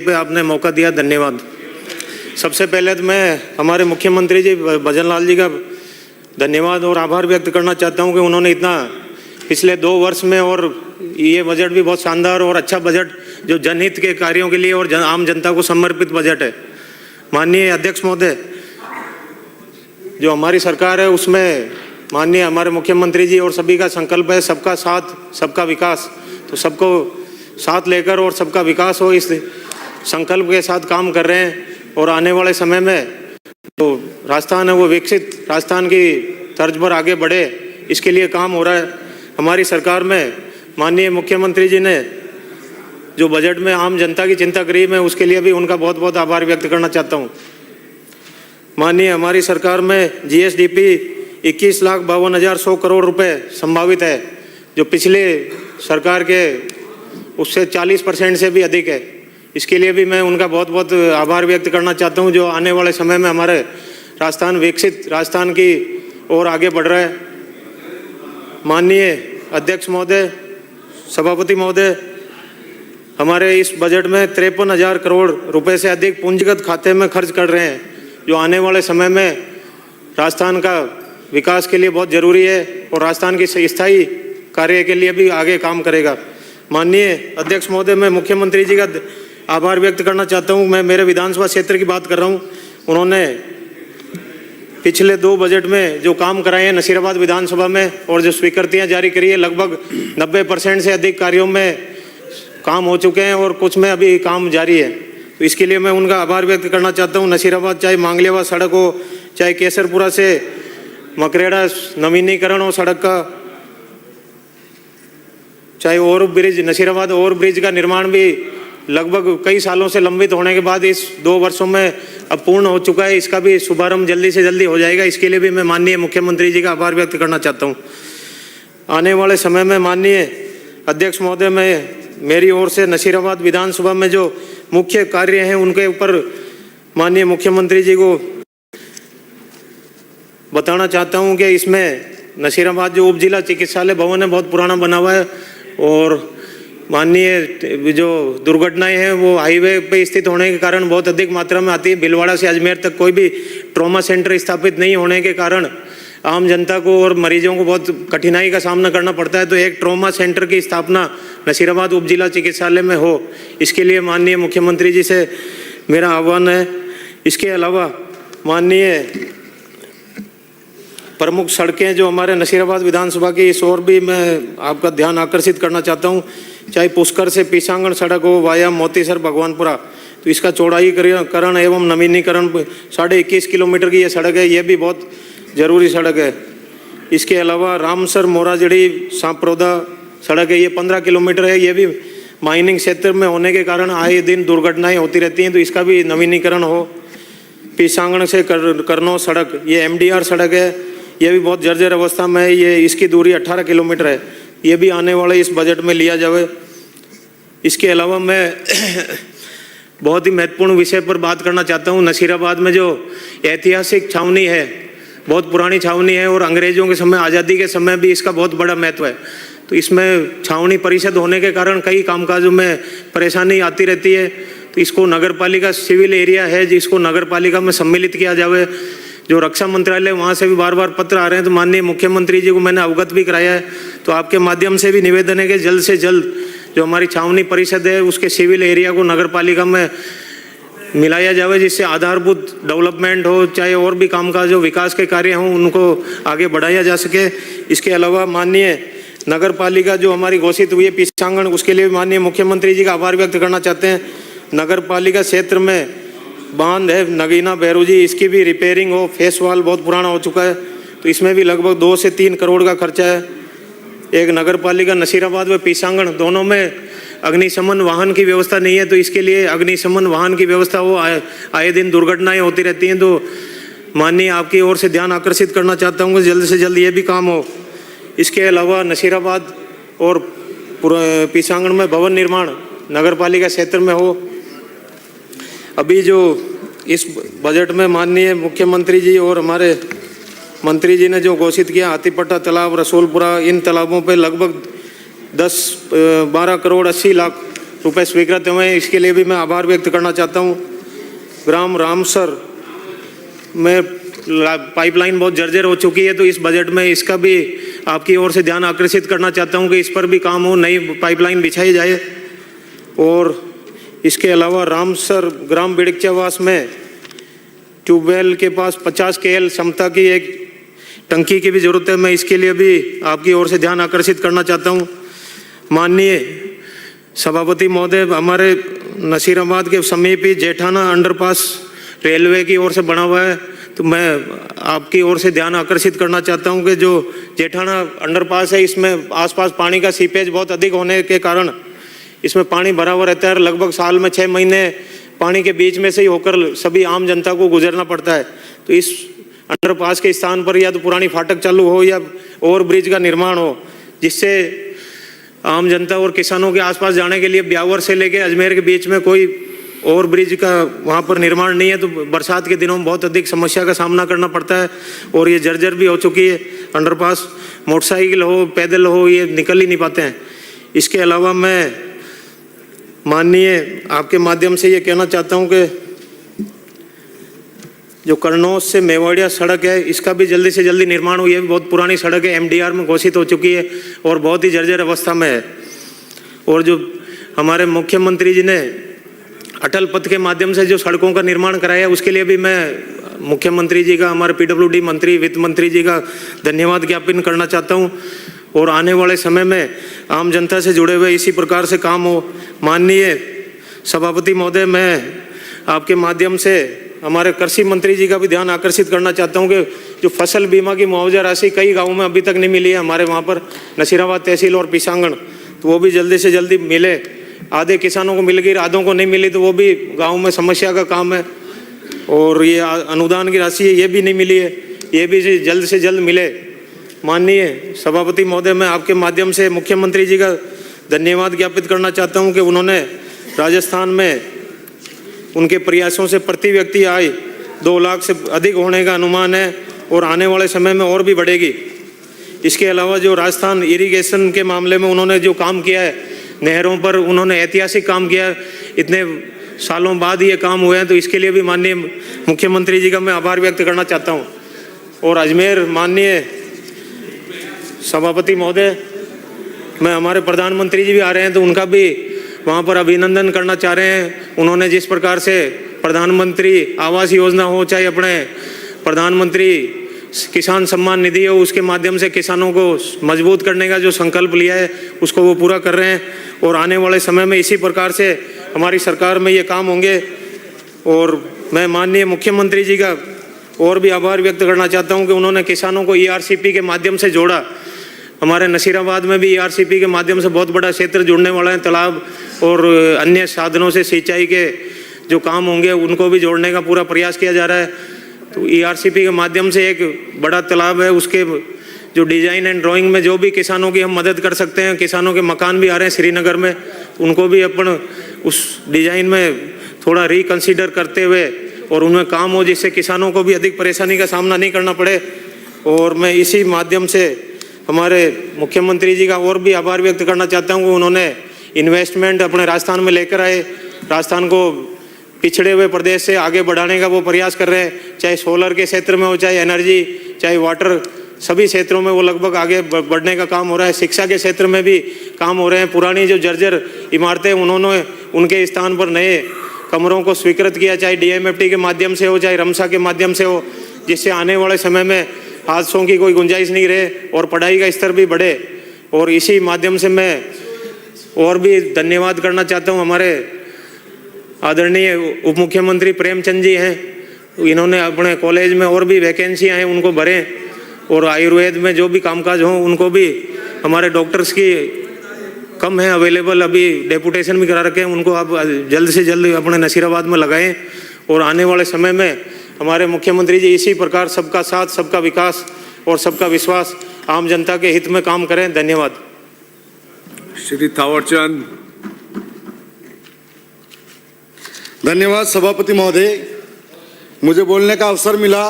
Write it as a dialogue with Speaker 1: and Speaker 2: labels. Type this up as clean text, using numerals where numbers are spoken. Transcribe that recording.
Speaker 1: पे आपने मौका दिया, धन्यवाद। सबसे पहले तो मैं हमारे मुख्यमंत्री जी भजन लाल जी का धन्यवाद और आभार व्यक्त करना चाहता हूं कि उन्होंने इतना पिछले 2 वर्ष में, और ये बजट भी बहुत शानदार और अच्छा बजट जो जनहित के कार्यों के लिए और आम जनता को समर्पित बजट है। माननीय अध्यक्ष महोदय, जो हमारी सरकार है उसमें माननीय हमारे मुख्यमंत्री जी और सभी का संकल्प है सबका साथ सबका विकास। तो सबको साथ लेकर और सबका विकास हो, इस संकल्प के साथ काम कर रहे हैं। और आने वाले समय में जो राजस्थान है वो विकसित राजस्थान की तर्ज पर आगे बढ़े, इसके लिए काम हो रहा है। हमारी सरकार में माननीय मुख्यमंत्री जी ने जो बजट में आम जनता की चिंता करी, मैं उसके लिए भी उनका बहुत बहुत आभार व्यक्त करना चाहता हूँ। माननीय हमारी सरकार में जीएसडीपी 21,52,100 करोड़ रुपए संभावित है, जो पिछले सरकार के उससे 40% से भी अधिक है। इसके लिए भी मैं उनका बहुत बहुत आभार व्यक्त करना चाहता हूं, जो आने वाले समय में हमारे राजस्थान विकसित राजस्थान की ओर आगे बढ़ रहा है। माननीय अध्यक्ष महोदय, सभापति महोदय, हमारे इस बजट में 53,000 करोड़ रुपए से अधिक पूंजीगत खाते में खर्च कर रहे हैं, जो आने वाले समय में राजस्थान का विकास के लिए बहुत ज़रूरी है और राजस्थान की स्थायी कार्य के लिए भी आगे काम करेगा। माननीय अध्यक्ष महोदय, मैं मुख्यमंत्री जी का आभार व्यक्त करना चाहता हूं। मैं मेरे विधानसभा क्षेत्र की बात कर रहा हूं। उन्होंने पिछले 2 बजट में जो काम कराए हैं नसीराबाद विधानसभा में, और जो स्वीकृतियां जारी करी है, लगभग 90% से अधिक कार्यों में काम हो चुके हैं और कुछ में अभी काम जारी है। तो इसके लिए मैं उनका आभार व्यक्त करना चाहता हूँ। नसीराबाद चाहे मांगलेवा सड़क हो, चाहे केसरपुरा से मकरेड़ा नवीनीकरण हो सड़क का, चाहे over bridge, Nasirabad over bridge का निर्माण भी लगभग कई सालों से लंबित होने के बाद इस 2 वर्षों में अब पूर्ण हो चुका है। इसका भी शुभारंभ जल्दी से जल्दी हो जाएगा। इसके लिए भी मैं माननीय मुख्यमंत्री जी का आभार व्यक्त करना चाहता हूँ। आने वाले समय में माननीय अध्यक्ष महोदय, मैं मेरी ओर से नसीराबाद विधानसभा में जो मुख्य कार्य हैं उनके ऊपर माननीय मुख्यमंत्री जी को बताना चाहता हूँ कि इसमें नसीराबाद जो उप जिला चिकित्सालय भवन है बहुत पुराना बना हुआ है, और माननीय जो दुर्घटनाएं हैं वो हाईवे पे स्थित होने के कारण बहुत अधिक मात्रा में आती है। भिलवाड़ा से अजमेर तक कोई भी ट्रॉमा सेंटर स्थापित नहीं होने के कारण आम जनता को और मरीजों को बहुत कठिनाई का सामना करना पड़ता है। तो एक ट्रॉमा सेंटर की स्थापना नसीराबाद उप जिला चिकित्सालय में हो, इसके लिए माननीय मुख्यमंत्री जी से मेरा आह्वान है। इसके अलावा माननीय प्रमुख सड़कें जो हमारे नसीराबाद विधानसभा की, इस ओर भी मैं आपका ध्यान आकर्षित करना चाहता हूं। चाहे पुष्कर से पीसांगण सड़क हो वाया मोतीसर भगवानपुरा, तो इसका चौड़ाईकरण एवं नवीनीकरण 21.5 किलोमीटर की ये सड़क है, ये भी बहुत ज़रूरी सड़क है। इसके अलावा रामसर मोराजड़ी सांप्रौदा सड़क है, ये 15 किलोमीटर है। ये भी माइनिंग क्षेत्र में होने के कारण आए दिन दुर्घटनाएँ होती रहती हैं, तो इसका भी नवीनीकरण हो। पीसांगण से करनो सड़क, ये MDR सड़क है, ये भी बहुत जर्जर अवस्था में है। ये इसकी दूरी 18 किलोमीटर है, ये भी आने वाले इस बजट में लिया जाए। इसके अलावा मैं बहुत ही महत्वपूर्ण विषय पर बात करना चाहता हूँ। नसीराबाद में जो ऐतिहासिक छावनी है, बहुत पुरानी छावनी है और अंग्रेजों के समय, आज़ादी के समय भी इसका बहुत बड़ा महत्व है। तो इसमें छावनी परिषद होने के कारण कई कामकाजों में परेशानी आती रहती है। तो इसको नगर पालिका सिविल एरिया है, जिसको नगर पालिका में सम्मिलित किया जाए। जो रक्षा मंत्रालय, वहाँ से भी बार बार पत्र आ रहे हैं, तो माननीय मुख्यमंत्री जी को मैंने अवगत भी कराया है। तो आपके माध्यम से भी निवेदन है कि जल्द से जल्द जो हमारी छावनी परिषद है उसके सिविल एरिया को नगर पालिका में मिलाया जाए, जिससे आधारभूत डेवलपमेंट हो, चाहे और भी कामकाज जो विकास के कार्य हों उनको आगे बढ़ाया जा सके। इसके अलावा माननीय नगर पालिका जो हमारी घोषित हुई है पीसांगण, उसके लिए माननीय मुख्यमंत्री जी का आभार व्यक्त करना चाहते हैं। नगर पालिका क्षेत्र में बांध है नगीना बैरूजी, इसकी भी रिपेयरिंग हो, फेस वाल बहुत पुराना हो चुका है, तो इसमें भी लगभग 2 से 3 करोड़ का खर्चा है। एक नगर पालिका नसीराबाद व पीसांगण दोनों में अग्निशमन वाहन की व्यवस्था नहीं है, तो इसके लिए अग्निशमन वाहन की व्यवस्था हो। आए दिन दुर्घटनाएं होती रहती हैं, तो माननीय आपकी ओर से ध्यान आकर्षित करना चाहता हूँ कि जल्द से जल्द ये भी काम हो। इसके अलावा नसीराबाद और पीसांगण में भवन निर्माण नगर पालिका क्षेत्र में हो। अभी जो इस बजट में माननीय मुख्यमंत्री जी और हमारे मंत्री जी ने जो घोषित किया, हाथीपट्टा तालाब, रसूलपुरा, इन तालाबों पे लगभग 12 करोड़ 80 लाख रुपए स्वीकृत हुए हैं, इसके लिए भी मैं आभार व्यक्त करना चाहता हूँ। ग्राम रामसर में पाइपलाइन बहुत जर्जर हो चुकी है, तो इस बजट में इसका भी आपकी ओर से ध्यान आकर्षित करना चाहता हूँ कि इस पर भी काम हो, नई पाइपलाइन बिछाई जाए। और इसके अलावा रामसर ग्राम बिड़कचावास में ट्यूबवेल के पास 50 KL क्षमता की एक टंकी की भी जरूरत है, मैं इसके लिए भी आपकी ओर से ध्यान आकर्षित करना चाहता हूँ। माननीय सभापति महोदय, हमारे नसीराबाद के समीप ही जेठाना अंडरपास रेलवे की ओर से बना हुआ है, तो मैं आपकी ओर से ध्यान आकर्षित करना चाहता हूं कि जो जेठाना अंडरपास है, इसमें आसपास पानी का सीपेज बहुत अधिक होने के कारण इसमें पानी भरा हुआ रहता है। लगभग साल में 6 महीने पानी के बीच में से ही होकर सभी आम जनता को गुजरना पड़ता है। तो इस अंडरपास के स्थान पर या तो पुरानी फाटक चालू हो या ओवर ब्रिज का निर्माण हो, जिससे आम जनता और किसानों के आसपास जाने के लिए ब्यावर से लेके अजमेर के बीच में कोई ओवर ब्रिज का वहाँ पर निर्माण नहीं है, तो बरसात के दिनों में बहुत अधिक समस्या का सामना करना पड़ता है और ये जर्जर भी हो चुकी है अंडरपास। मोटरसाइकिल हो, पैदल हो, ये निकल ही नहीं पाते हैं। इसके अलावा मैं माननीय आपके माध्यम से ये कहना चाहता हूँ कि जो करनौस से मेवाड़िया सड़क है, इसका भी जल्दी से जल्दी निर्माण हो। ये भी बहुत पुरानी सड़क है, MDR में घोषित हो चुकी है और बहुत ही जर्जर अवस्था में है। और जो हमारे मुख्यमंत्री जी ने अटल पथ के माध्यम से जो सड़कों का निर्माण कराया, उसके लिए भी मैं मुख्यमंत्री जी का, हमारे PWD मंत्री, वित्त मंत्री जी का धन्यवाद ज्ञापन करना चाहता हूं। और आने वाले समय में आम जनता से जुड़े हुए इसी प्रकार से काम हो। माननीय सभापति महोदय, मैं आपके माध्यम से हमारे कृषि मंत्री जी का भी ध्यान आकर्षित करना चाहता हूँ कि जो फसल बीमा की मुआवजा राशि कई गाँवों में अभी तक नहीं मिली है, हमारे वहाँ पर नसीराबाद तहसील और पिसांगण, तो वो भी जल्दी से जल्दी मिले। आधे किसानों को मिल गई, आधों को नहीं मिली, तो वो भी गांव में समस्या का काम है। और ये अनुदान की राशि है, ये भी नहीं मिली है, ये भी जल्द से जल्द मिले। माननीय सभापति महोदय, मैं आपके माध्यम से मुख्यमंत्री जी का धन्यवाद ज्ञापित करना चाहता हूं कि उन्होंने राजस्थान में उनके प्रयासों से प्रति व्यक्ति आय 2 लाख से अधिक होने का अनुमान है और आने वाले समय में और भी बढ़ेगी। इसके अलावा जो राजस्थान इरिगेशन के मामले में उन्होंने जो काम किया है, नहरों पर उन्होंने ऐतिहासिक काम किया, इतने सालों बाद ये काम हुए हैं, तो इसके लिए भी माननीय मुख्यमंत्री जी का मैं आभार व्यक्त करना चाहता हूं। और अजमेर माननीय सभापति महोदय, मैं हमारे प्रधानमंत्री जी भी आ रहे हैं, तो उनका भी वहां पर अभिनंदन करना चाह रहे हैं। उन्होंने जिस प्रकार से प्रधानमंत्री आवास योजना हो, चाहे अपने प्रधानमंत्री किसान सम्मान निधि हो, उसके माध्यम से किसानों को मजबूत करने का जो संकल्प लिया है, उसको वो पूरा कर रहे हैं। और आने वाले समय में इसी प्रकार से हमारी सरकार में ये काम होंगे। और मैं माननीय मुख्यमंत्री जी का और भी आभार व्यक्त करना चाहता हूं कि उन्होंने किसानों को ERCP के माध्यम से जोड़ा। हमारे नसीराबाद में भी ERCP के माध्यम से बहुत बड़ा क्षेत्र जुड़ने वाला है। तालाब और अन्य साधनों से सिंचाई के जो काम होंगे, उनको भी जोड़ने का पूरा प्रयास किया जा रहा है। तो ERCP के माध्यम से एक बड़ा तालाब है, उसके जो डिजाइन एंड ड्राइंग में जो भी किसानों की हम मदद कर सकते हैं, किसानों के मकान भी आ रहे हैं श्रीनगर में, उनको भी अपन उस डिजाइन में थोड़ा रिकंसीडर करते हुए और उनमें काम हो, जिससे किसानों को भी अधिक परेशानी का सामना नहीं करना पड़े। और मैं इसी माध्यम से हमारे मुख्यमंत्री जी का और भी आभार व्यक्त करना चाहता हूँ कि उन्होंने इन्वेस्टमेंट अपने राजस्थान में लेकर आए, राजस्थान को पिछड़े हुए प्रदेश से आगे बढ़ाने का वो प्रयास कर रहे हैं, चाहे सोलर के क्षेत्र में हो, चाहे एनर्जी, चाहे वाटर, सभी क्षेत्रों में वो लगभग आगे बढ़ने का काम हो रहा है। शिक्षा के क्षेत्र में भी काम हो रहे हैं। पुरानी जो जर्जर इमारतें, उन्होंने उनके स्थान पर नए कमरों को स्वीकृत किया, चाहे DMFT के माध्यम से हो, चाहे रमसा के माध्यम से हो, जिससे आने वाले समय में हादसों की कोई गुंजाइश नहीं रहे और पढ़ाई का स्तर भी बढ़े। और इसी माध्यम से मैं और भी धन्यवाद करना चाहता हूँ, हमारे आदरणीय उप मुख्यमंत्री प्रेमचंद जी हैं, इन्होंने अपने कॉलेज में और भी वैकेंसियाँ हैं उनको भरें। और आयुर्वेद में जो भी कामकाज हों, उनको भी, हमारे डॉक्टर्स की कम है अवेलेबल, अभी डेपुटेशन भी करा रखे हैं, उनको आप जल्द से जल्द अपने नसीराबाद में लगाएं। और आने वाले समय में हमारे मुख्यमंत्री जी इसी प्रकार सबका साथ, सबका विकास और सबका विश्वास, आम जनता के हित में काम करें। धन्यवाद।
Speaker 2: श्री थावरचंद।
Speaker 3: धन्यवाद सभापति महोदय, मुझे बोलने का अवसर मिला।